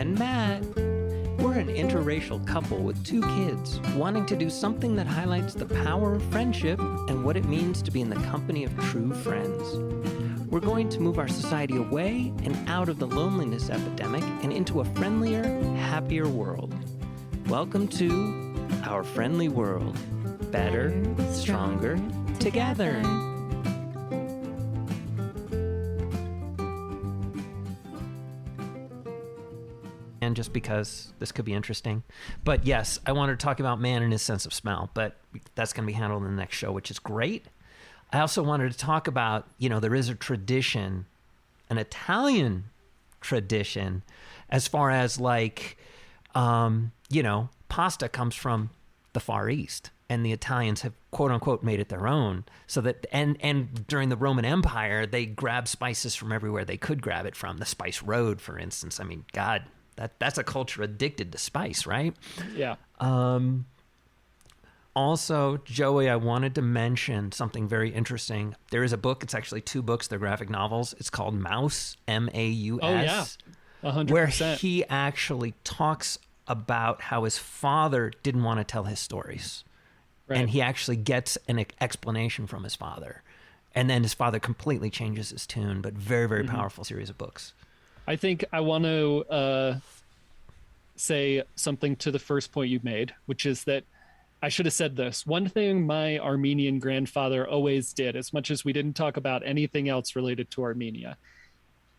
and Matt. We're an interracial couple with 2 kids wanting to do something that highlights the power of friendship and what it means to be in the company of true friends. We're going to move our society away and out of the loneliness epidemic and into a friendlier, happier world. Welcome to our friendly world. Better, stronger, together. And just because this could be interesting. But yes, I wanted to talk about man and his sense of smell, but that's going to be handled in the next show, which is great. I also wanted to talk about, there is a tradition, an Italian tradition, as far as pasta comes from the Far East, and the Italians have quote unquote made it their own. So that, and during the Roman Empire, they grabbed spices from everywhere they could grab it from. The Spice Road, for instance. I mean, God, that's a culture addicted to spice, right? Yeah. Also, Joey, I wanted to mention something very interesting. There is a book. It's actually 2 books. They're graphic novels. It's called Maus, M-A-U-S. Oh, yeah. 100%. Where he actually talks about how his father didn't want to tell his stories. Right. And he actually gets an explanation from his father. And then his father completely changes his tune, but very, very powerful series of books. I think I want to say something to the first point you made, which is that I should have said this. One thing my Armenian grandfather always did, as much as we didn't talk about anything else related to Armenia,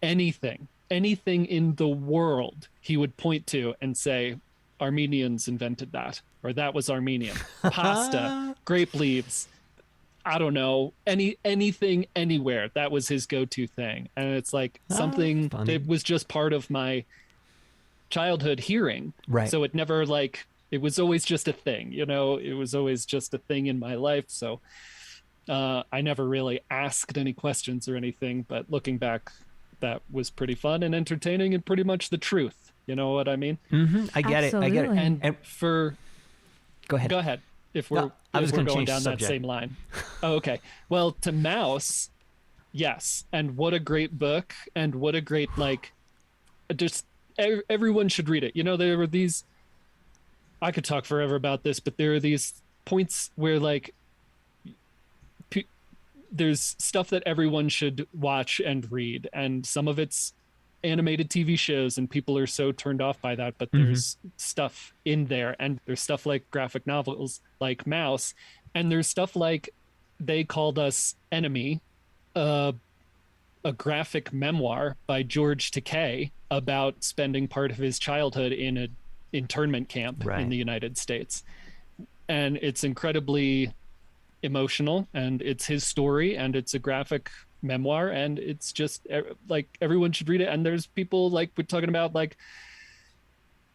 anything in the world, he would point to and say, Armenians invented that, or that was Armenian. Pasta, grape leaves, I don't know, anything, anywhere. That was his go-to thing. And it's like something that was just part of my childhood hearing. Right. So it never it was always just a thing, it was always just a thing in my life. So I never really asked any questions or anything, but looking back, that was pretty fun and entertaining and pretty much the truth. You know what I mean? Mm-hmm. I get it. And for... Go ahead. If we're going down that same line. Oh, okay. Well, to Maus, yes. And what a great book. And what a great, just everyone should read it. There were these, I could talk forever about this, but there are these points where there's stuff that everyone should watch and read. And some of it's animated TV shows and people are so turned off by that, but there's stuff in there, and there's stuff like graphic novels like Maus, and there's stuff like They Called Us Enemy, a graphic memoir by George Takei about spending part of his childhood in an internment camp in the United States. And it's incredibly emotional, and it's his story, and it's a graphic memoir, and it's just everyone should read it. And there's people we're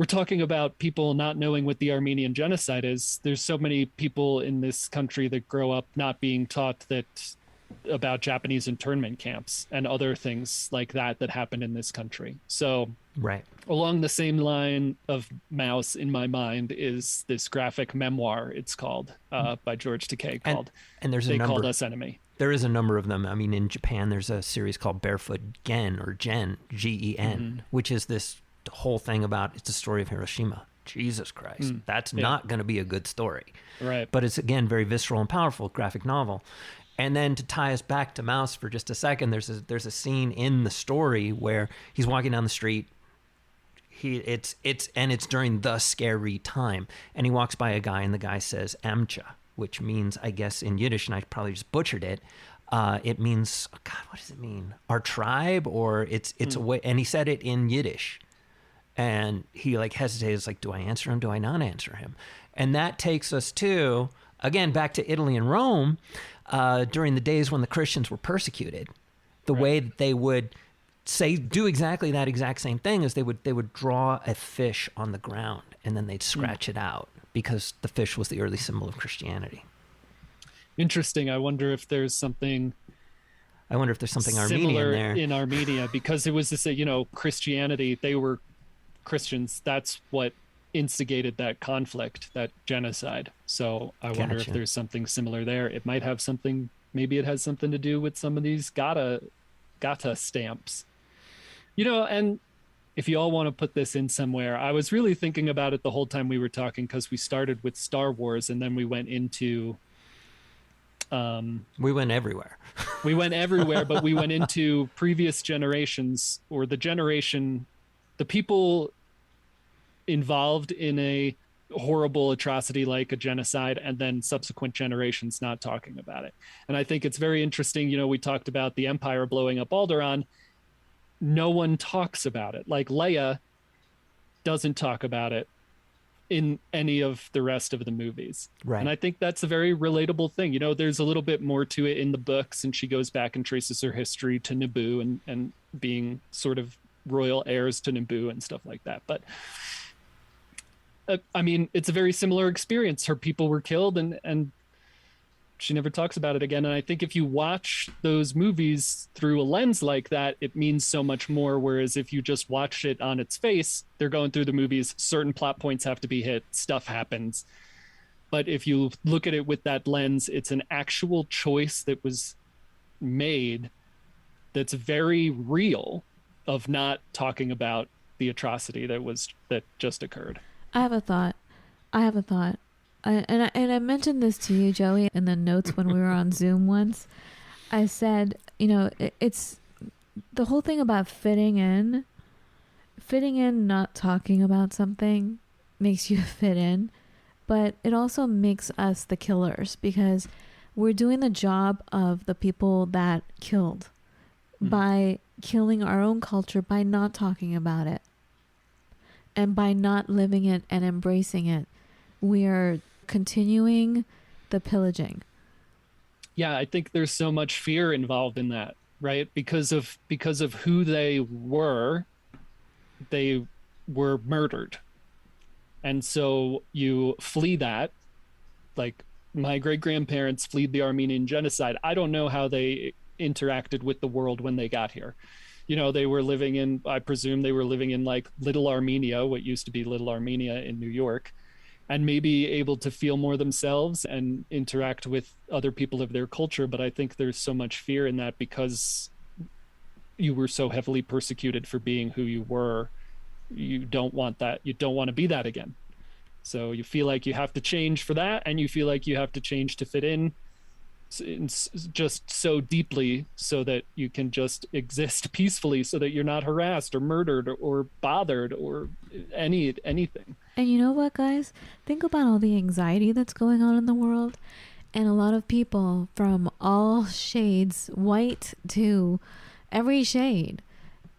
talking about people not knowing what the Armenian genocide is. There's so many people in this country that grow up not being taught about Japanese internment camps and other things like that happened in this country. So along the same line of Maus in my mind is this graphic memoir, it's called, by George Takei, called and there's They Called Us Enemy. There is a number of them. I mean, in Japan, there's a series called Barefoot Gen, or Gen, Gen, which is this whole thing about, it's a story of Hiroshima. Jesus Christ. That's not going to be a good story. Right. But it's, again, very visceral and powerful graphic novel. And then to tie us back to Maus for just a second, there's a scene in the story where he's walking down the street. It's during the scary time. And he walks by a guy, and the guy says, Amcha, which means, I guess, in Yiddish, and I probably just butchered it. It means, oh God, what does it mean? Our tribe, or it's a way. And he said it in Yiddish, and he hesitated. It's do I answer him? Do I not answer him? And that takes us to, again, back to Italy and Rome, during the days when the Christians were persecuted. The way that they would do exactly that exact same thing is they would draw a fish on the ground, and then they'd scratch it out, because the fish was the early symbol of Christianity. Interesting. I wonder if there's something Armenian there. In Armenia, because it was this, Christianity, they were Christians. That's what instigated that conflict, that genocide. So I wonder if there's something similar there. It might have something, maybe it has something to do with some of these Gata stamps. And if you all want to put this in somewhere, I was really thinking about it the whole time we were talking, because we started with Star Wars and then we went into We went everywhere. we went everywhere, but we went into previous generations, or the people involved in a horrible atrocity like a genocide, and then subsequent generations not talking about it. And I think it's very interesting. We talked about the Empire blowing up Alderaan. No one talks about it. Like Leia doesn't talk about it in any of the rest of the movies. Right. And I think that's a very relatable thing. There's a little bit more to it in the books, and she goes back and traces her history to Naboo and being sort of royal heirs to Naboo and stuff like that. But I mean, it's a very similar experience. Her people were killed, and she never talks about it again. And I think if you watch those movies through a lens like that, it means so much more. Whereas if you just watch it on its face, they're going through the movies, certain plot points have to be hit, stuff happens. But if you look at it with that lens, it's an actual choice that was made that's very real, of not talking about the atrocity that just occurred. I have a thought. I mentioned this to you, Joey, in the notes when we were on Zoom once. I said, it's the whole thing about fitting in, not talking about something makes you fit in, but it also makes us the killers, because we're doing the job of the people that killed by killing our own culture, by not talking about it. And by not living it and embracing it, we are continuing the pillaging. Yeah, I think there's so much fear involved in that, right? Because of who they were murdered. And so you flee that. Like, my great-grandparents fled the Armenian genocide. I don't know how they interacted with the world when they got here. They were living in, I presume they were living in like Little Armenia, what used to be Little Armenia in New York, and maybe able to feel more themselves and interact with other people of their culture. But I think there's so much fear in that, because you were so heavily persecuted for being who you were. You don't want that. You don't want to be that again. So you feel like you have to change for that, and you feel like you have to change to fit in just so deeply, so that you can just exist peacefully, so that you're not harassed or murdered or bothered or anything. And you know what, guys? Think about all the anxiety that's going on in the world, and a lot of people from all shades, white to every shade,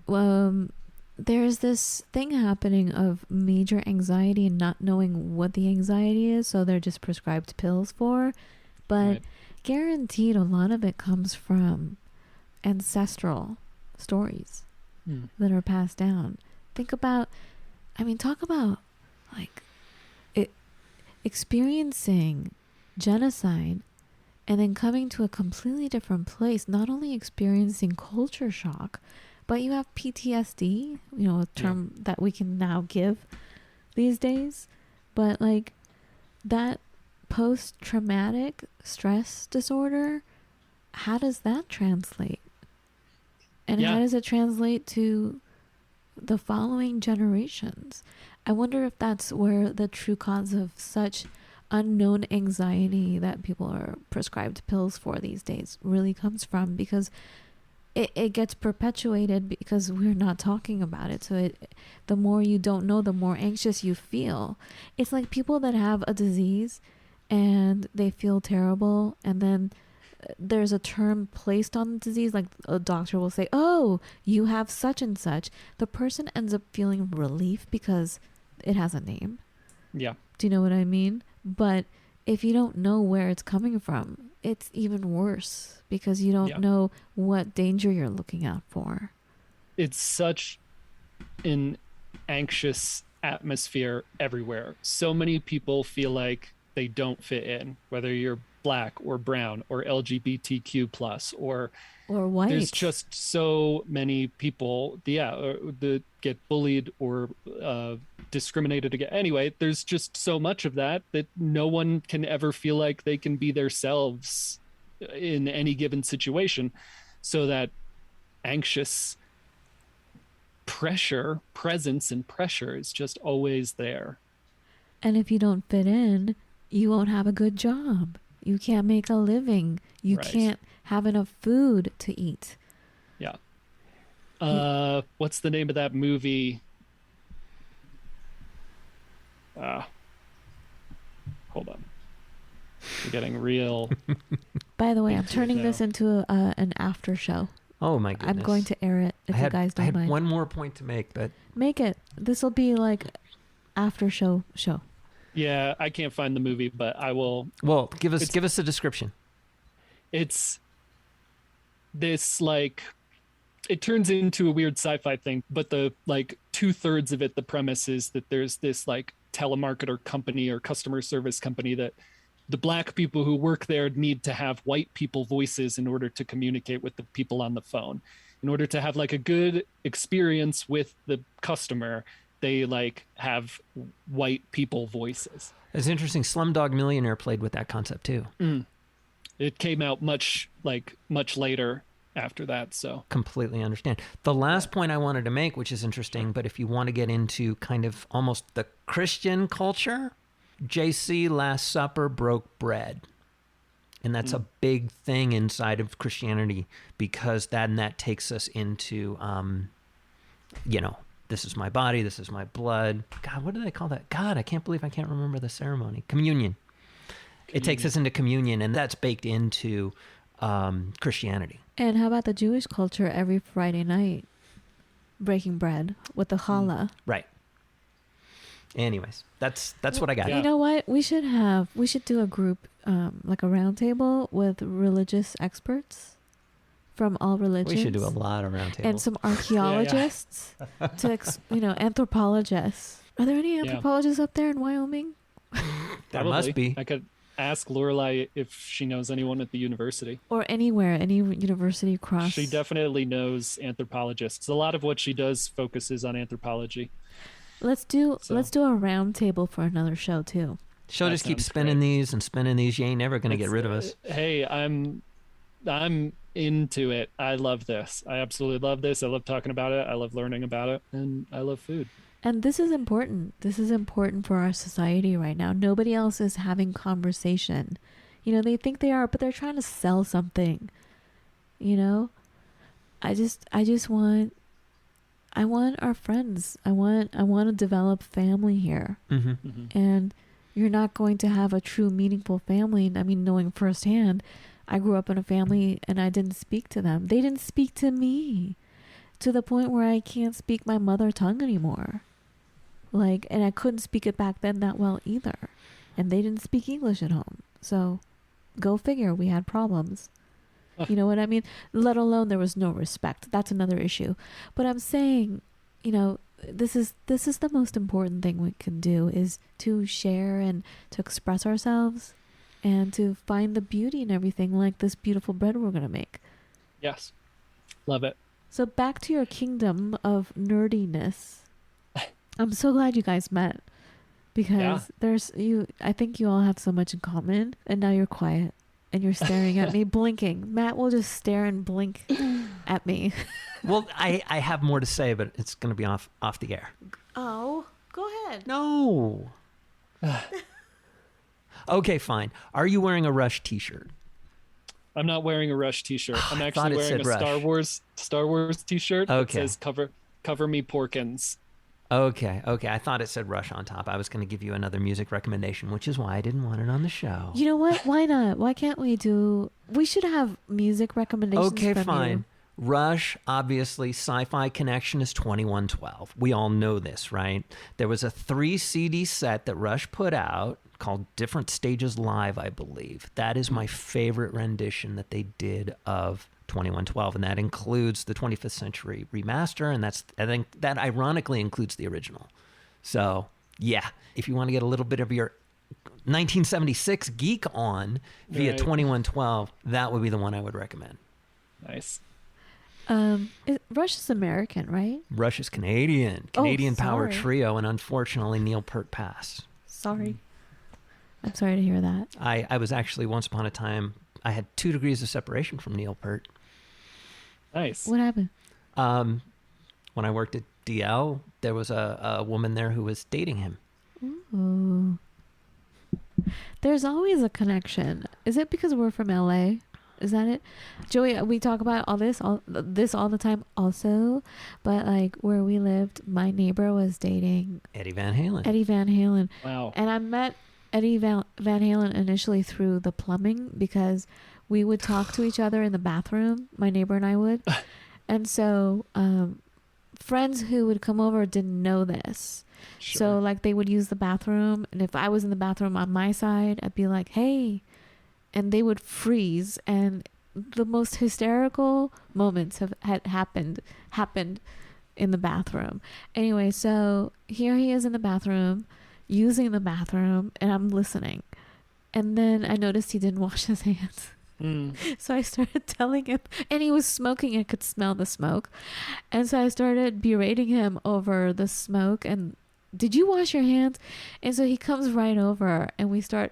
there's this thing happening of major anxiety and not knowing what the anxiety is, so they're just prescribed pills for. But right. Guaranteed a lot of it comes from ancestral stories that are passed down. Talk about like experiencing genocide and then coming to a completely different place, not only experiencing culture shock, but you have PTSD, a term that we can now give these days, but like that post-traumatic stress disorder, how does that translate? And how does it translate to the following generations? I wonder if that's where the true cause of such unknown anxiety that people are prescribed pills for these days really comes from, because it gets perpetuated because we're not talking about it. So the more you don't know, the more anxious you feel. It's like people that have a disease and they feel terrible, and then there's a term placed on the disease, like a doctor will say, oh, you have such and such. The person ends up feeling relief because it has a name. Yeah. Do you know what I mean? But if you don't know where it's coming from, it's even worse, because you don't know what danger you're looking out for. It's such an anxious atmosphere everywhere. So many people feel like they don't fit in, whether you're black or brown or LGBTQ plus or white. There's just so many people that get bullied or discriminated against. Anyway, there's just so much of that no one can ever feel like they can be themselves in any given situation. So that anxious presence and pressure is just always there. And if you don't fit in, you won't have a good job. You can't make a living. You Right. can't have enough food to eat. Yeah. What's the name of that movie? Hold on. We're getting real. By the way, I'm Thank you, turning no. this into an after show. Oh my goodness. I'm going to air it if you guys I don't had mind. one more point to make, but Make it. This will be like after show. Yeah, I can't find the movie, but I will. well, give us a description. It's this like it turns into a weird sci-fi thing, but the like 2/3 of it, the premise is that there's this like telemarketer company or customer service company that the black people who work there need to have white people voices in order to communicate with the people on the phone. In order to have like a good experience with the customer, they like have white people voices. It's interesting. Slumdog Millionaire played with that concept too. It came out much later after that, so Completely understand. The last point I wanted to make, which is interesting, but if you want to get into kind of almost the Christian culture, JC Last Supper broke bread. And that's a big thing inside of Christianity, because that takes us into, this is my body, this is my blood. God, what do they call that? God, I can't believe I can't remember the ceremony. Communion. It takes us into communion, and that's baked into Christianity. And how about the Jewish culture every Friday night? Breaking bread with the challah. Right. Anyways, that's what I got. Yeah. You know what? We should do a group, like a round table with religious experts from all religions. We should do a lot of roundtables. And some archaeologists, anthropologists. Are there any anthropologists up there in Wyoming? There must be. I could ask Lorelai if she knows anyone at the university. Or anywhere, any university across. She definitely knows anthropologists. A lot of what she does focuses on anthropology. Let's do a round table for another show too. She'll just keep spinning these and spinning these. You ain't never going to get rid of us. Hey, I'm into it. I love this. I absolutely love this. I love talking about it. I love learning about it. And I love food. And this is important. This is important for our society right now. Nobody else is having conversation. They think they are, but they're trying to sell something. I want our friends. I want to develop family here. And you're not going to have a true meaningful family. I mean, knowing firsthand, I grew up in a family and I didn't speak to them. They didn't speak to me, to the point where I can't speak my mother tongue anymore. And I couldn't speak it back then that well either. And they didn't speak English at home. So go figure, we had problems. You know what I mean? Let alone there was no respect. That's another issue. But I'm saying, this is the most important thing we can do, is to share and to express ourselves and to find the beauty in everything, like this beautiful bread we're going to make. Yes. Love it. So back to your kingdom of nerdiness. I'm so glad you guys met, because I think you all have so much in common, and now you're quiet and you're staring at me, blinking. Matt will just stare and blink at me. Well, I have more to say, but it's going to be off the air. Oh, go ahead. No. Okay, fine. Are you wearing a Rush t-shirt? I'm not wearing a Rush t-shirt. I'm actually wearing a Rush. Star Wars t-shirt that says cover me Porkins. Okay. I thought it said Rush on top. I was going to give you another music recommendation, which is why I didn't want it on the show. You know what? Why not? Why can't we should have music recommendations. Okay, from fine. you. Rush, obviously, Sci-Fi Connection is 2112. We all know this, right? There was a 3 CD set that Rush put out called Different Stages Live, I believe. That is my favorite rendition that they did of 2112, and that includes the 25th Century remaster, and I think that ironically includes the original. So, yeah, if you want to get a little bit of your 1976 geek on via 2112, that would be the one I would recommend. Nice. Rush is American, right? Rush is Canadian power sorry. trio, and unfortunately Neil Peart passed. Sorry. I'm sorry to hear that. I was actually, once upon a time, I had 2 degrees of separation from Neil Peart. Nice. What happened? When I worked at DL, there was a woman there who was dating him. Ooh. There's always a connection. Is it because we're from LA? Is that it? Joey, we talk about all this all the time also, but like where we lived, my neighbor was dating Eddie Van Halen. Eddie Van Halen. Wow. And I met Eddie Van Halen initially through the plumbing because we would talk to each other in the bathroom, my neighbor and I would. And so friends who would come over didn't know this. Sure. So like they would use the bathroom, and if I was in the bathroom on my side, I'd be like, "Hey," and they would freeze, and the most hysterical moments had happened in the bathroom. Anyway, so here he is in the bathroom, using the bathroom, and I'm listening. And then I noticed he didn't wash his hands. So I started telling him, and he was smoking. I could smell the smoke. And so I started berating him over the smoke and, did you wash your hands? And so he comes right over and we start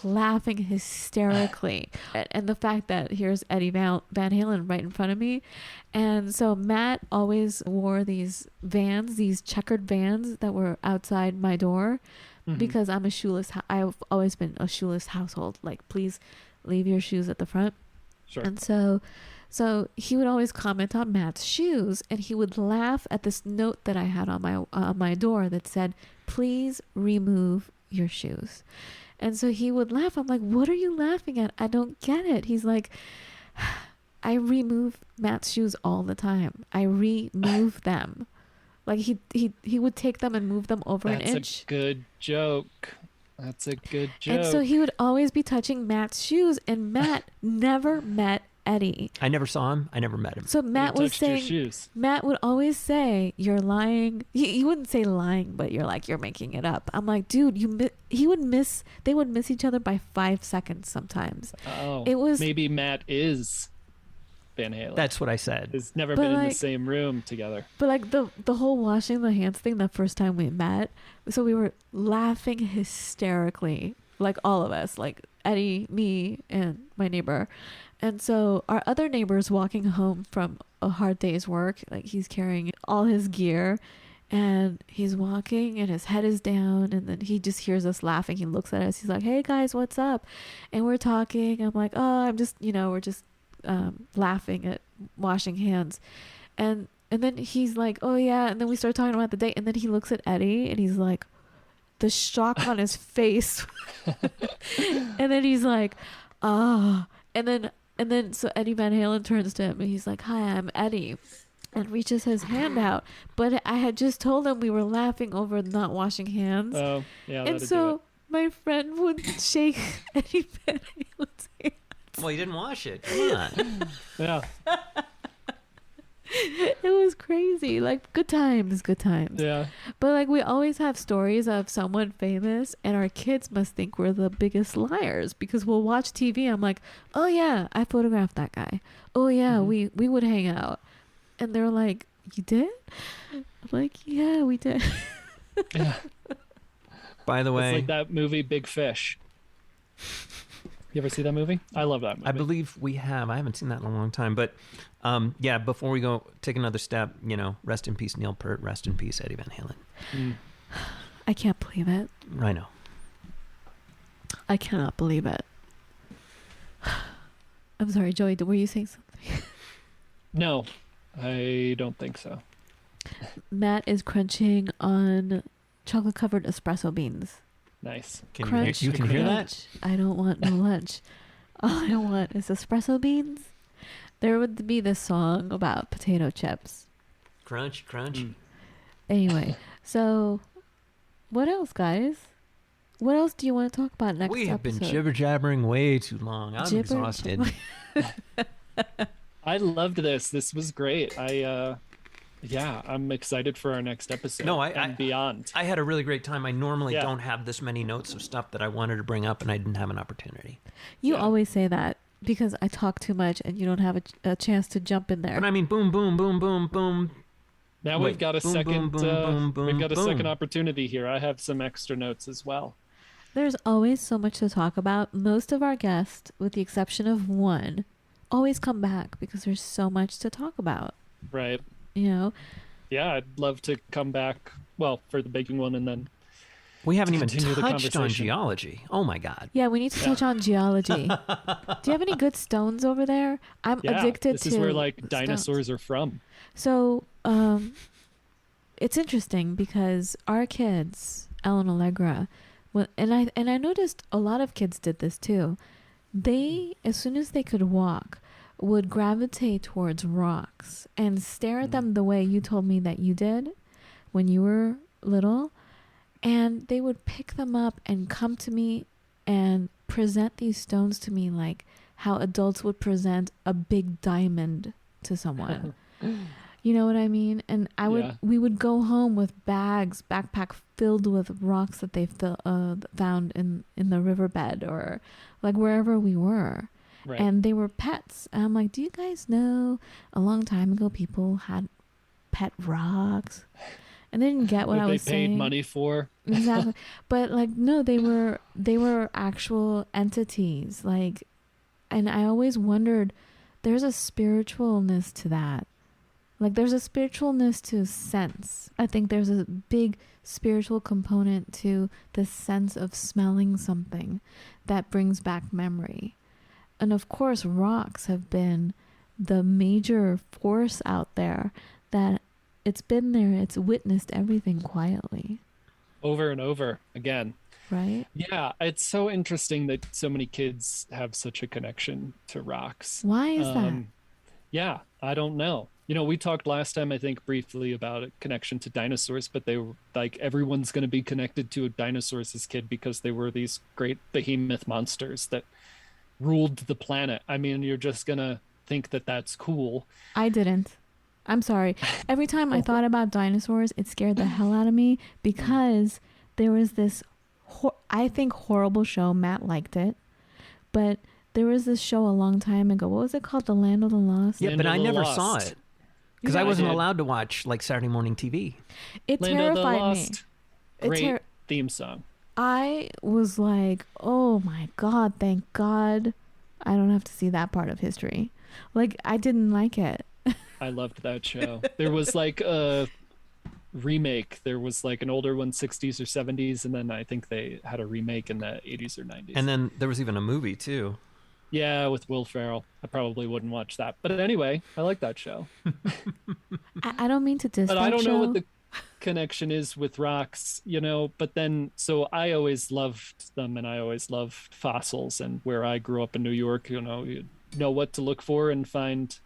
laughing hysterically. And the fact that here's Eddie Van Halen right in front of me. And so Matt always wore these Vans, these checkered Vans that were outside my door because I'm a shoeless. I've always been a shoeless household. Like, please leave your shoes at the front. Sure. And so he would always comment on Matt's shoes, and he would laugh at this note that I had on my door that said, "Please remove your shoes." And so he would laugh. I'm like, "What are you laughing at? I don't get it." He's like, "I remove Matt's shoes all the time. I remove them." Like he would take them and move them over an inch. That's a good joke. That's a good joke. And so he would always be touching Matt's shoes, and Matt never met Eddie. I never saw him. I never met him. So Matt was saying, Matt would always say, "You're lying." He wouldn't say lying, but you're like, "You're making it up." I'm like, dude, they would miss each other by 5 seconds sometimes. Oh, it was maybe Matt is Van Halen. That's what I said. Has never been in the same room together. But like the whole washing the hands thing, the first time we met, so we were laughing hysterically, like all of us, like Eddie, me, and my neighbor. And so our other neighbor's walking home from a hard day's work. Like, he's carrying all his gear and he's walking and his head is down, and then he just hears us laughing. He looks at us. He's like, "Hey guys, what's up?" And we're talking. I'm like, "Oh, I'm just, we're just laughing at washing hands." And then he's like, "Oh yeah." And then we start talking about the day, and then he looks at Eddie and he's like, the shock on his face. And then he's like, "Ah." And then so Eddie Van Halen turns to him and he's like, "Hi, I'm Eddie," and reaches his hand out. But I had just told him we were laughing over not washing hands. Oh, yeah. And so my friend would shake Eddie Van Halen's hand. Well, you didn't wash it. Come on. Yeah. It was crazy. Like, good times. Yeah. But like, we always have stories of someone famous, and our kids must think we're the biggest liars because we'll watch TV. I'm like, "Oh yeah, I photographed that guy. Oh yeah, we would hang out." And they're like, "You did?" I'm like, "Yeah, we did." Yeah. By the way, it's like that movie Big Fish. You ever see that movie? I love that movie. I believe we have. I haven't seen that in a long time. But yeah, before we go take another step, rest in peace, Neil Peart. Rest in peace, Eddie Van Halen. I can't believe it. I know. I cannot believe it. I'm sorry, Joey, were you saying something? No, I don't think so. Matt is crunching on chocolate-covered espresso beans. Nice. Crunch, you can hear that? I don't want no lunch. All I want is espresso beans. There would be this song about potato chips. Crunch, crunch. Anyway, so what else, guys? What else do you want to talk about next We have episode? been jibber-jabbering way too long. I'm exhausted. I loved this. This was great. I'm excited for our next episode. And beyond. I had a really great time. I normally Yeah. don't have this many notes of stuff that I wanted to bring up, and I didn't have an opportunity. You always say that because I talk too much and you don't have a chance to jump in there. But I mean, boom, boom, boom, boom, boom. Now Wait, we've got a boom, second. boom, boom, boom, we've got a boom. second opportunity here. I have some extra notes as well. There's always so much to talk about. Most of our guests, with the exception of one, always come back because there's so much to talk about. Right. You know? yeah, I'd love to come back. Well, for the baking one, and then We haven't to even continue the touched on conversation. geology. Oh my God. Yeah, we need to touch on geology. Do you have any good stones over there? I'm Yeah, addicted this to is where like stones. dinosaurs are from. So, it's interesting because our kids, Ellen Allegra, and I noticed a lot of kids did this too. They, as soon as they could walk, would gravitate towards rocks and stare at them the way you told me that you did when you were little. And they would pick them up and come to me and present these stones to me like how adults would present a big diamond to someone. You know what I mean? And Yeah. we would go home with backpack filled with rocks that they found in the riverbed or like wherever we were. Right. And they were pets. And I'm like, do you guys know a long time ago people had pet rocks? And they didn't get what I was saying. They paid money for. Exactly. But like, no, they were actual entities. Like, and I always wondered, there's a spiritualness to that. Like, there's a spiritualness to sense. I think there's a big spiritual component to the sense of smelling something that brings back memory. And of course, rocks have been the major force out there that it's been there. It's witnessed everything quietly. Over and over again. Right? Yeah, it's so interesting that so many kids have such a connection to rocks. Why is that? Yeah, I don't know. You know, we talked last time, I think, briefly about a connection to dinosaurs, but they were like everyone's going to be connected to dinosaurs as kid because they were these great behemoth monsters that ruled the planet. I mean, you're just going to think that that's cool. I didn't. I'm sorry. Every time I thought about dinosaurs, it scared the hell out of me because there was this, I think, horrible show. Matt liked it. But there was this show a long time ago. What was it called? The Land of the Lost? Yeah, Land but of I the never Lost. saw it because Yeah, I wasn't I did. allowed to watch like Saturday morning TV. It Land of the terrified me. Lost. It Great theme song. I was like, oh my God, thank God I don't have to see that part of history. Like, I didn't like it. I loved that show. There was like a remake. There was like an older one, 60s or 70s, and then I think they had a remake in the 80s or 90s. And then there was even a movie too. Yeah, with Will Ferrell. I probably wouldn't watch that. But anyway, I like that show. I don't mean to diss But that I don't show. know what the connection is with rocks, you know. But then, so I always loved them, and I always loved fossils. And where I grew up in New York, you know what to look for and find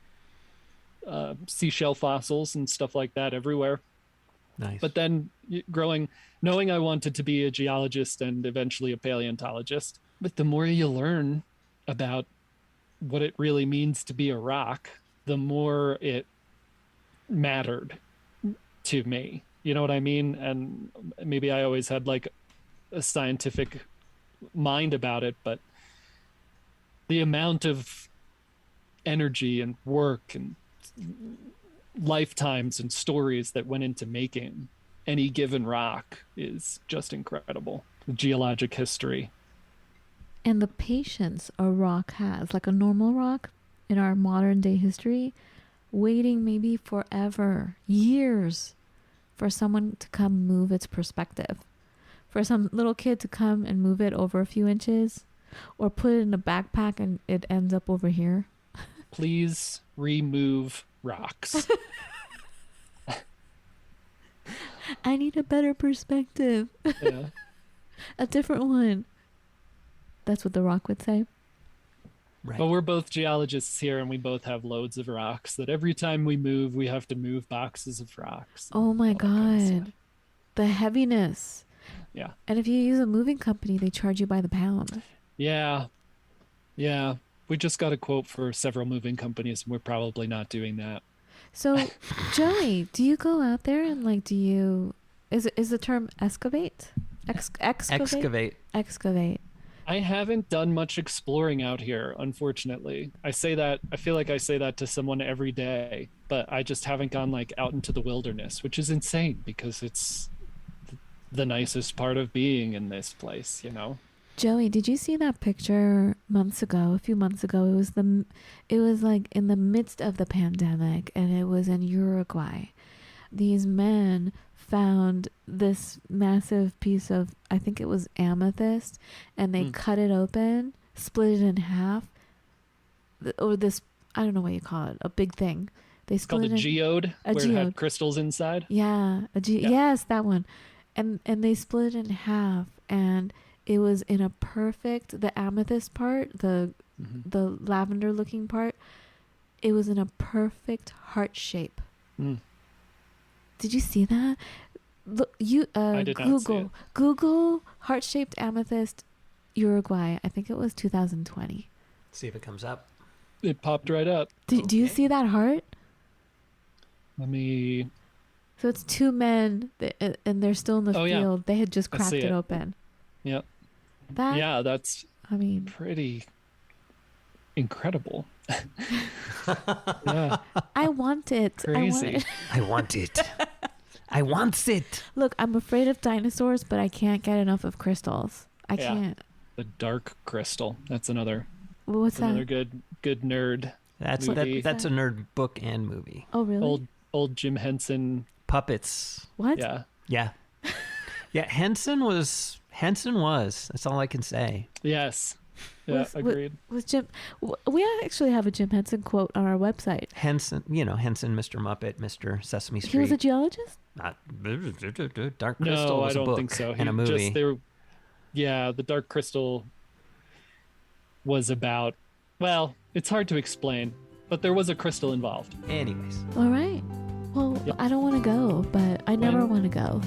seashell fossils and stuff like that everywhere. Nice. But then knowing I wanted to be a geologist and eventually a paleontologist, but the more you learn about what it really means to be a rock, the more it mattered to me. You know what I mean? And maybe I always had like a scientific mind about it, but the amount of energy and work and lifetimes and stories that went into making any given rock is just incredible. The geologic history. And the patience a rock has, like a normal rock in our modern day history, waiting maybe forever, years, for someone to come move its perspective. For some little kid to come and move it over a few inches, or put it in a backpack and it ends up over here. Please remove rocks. I need a better perspective. Yeah. A different one. That's what the rock would say. Right. But we're both geologists here, and we both have loads of rocks that every time we move, we have to move boxes of rocks. Oh my all that kind of God. stuff. The heaviness. Yeah. And if you use a moving company, they charge you by the pound. Yeah. Yeah. We just got a quote for several moving companies, and we're probably not doing that. So, Joey, do you go out there and like, is the term excavate? Excavate. Excavate. I haven't done much exploring out here, unfortunately. I feel like I say that to someone every day, but I just haven't gone like out into the wilderness, which is insane because it's the nicest part of being in this place, you know? Joey, did you see that picture a few months ago? It was like in the midst of the pandemic, and it was in Uruguay. these men found this massive piece of, I think it was amethyst, and they cut it open, split it in half, or this, I don't know what you call it, a big thing. They It's called split a geode, where it had crystals inside. Yeah, yes, that one. And they split it in half, and it was in a perfect, the amethyst part, the lavender looking part, it was in a perfect heart shape. Did you see that? Look, I did not see it. Google heart-shaped amethyst Uruguay. I think it was 2020. See if it comes up. It popped right up. Do you see that heart? Let me. So it's two men, and they're still in the field. Yeah. They had just cracked it open. Yep. That. That's. I mean, pretty incredible. Yeah. I want it. Crazy. I want it. I want it. Look, I'm afraid of dinosaurs, but I can't get enough of crystals. I can't. The dark crystal. That's another. What's that? Another good nerd. That's movie. that's a nerd book and movie. Oh, really? Old Jim Henson Puppets. What? Yeah. Yeah. Yeah. Henson was. That's all I can say. Yes. Yeah, agreed. Was Jim? We actually have a Jim Henson quote on our website. Henson, Henson, Mr. Muppet, Mr. Sesame Street. He was a geologist? Not Dark Crystal No, was I a don't book think so. and a movie. The Dark Crystal was about. Well, it's hard to explain, but there was a crystal involved. Anyways. All right. Well, Yep. I don't want to go, but I never want to go.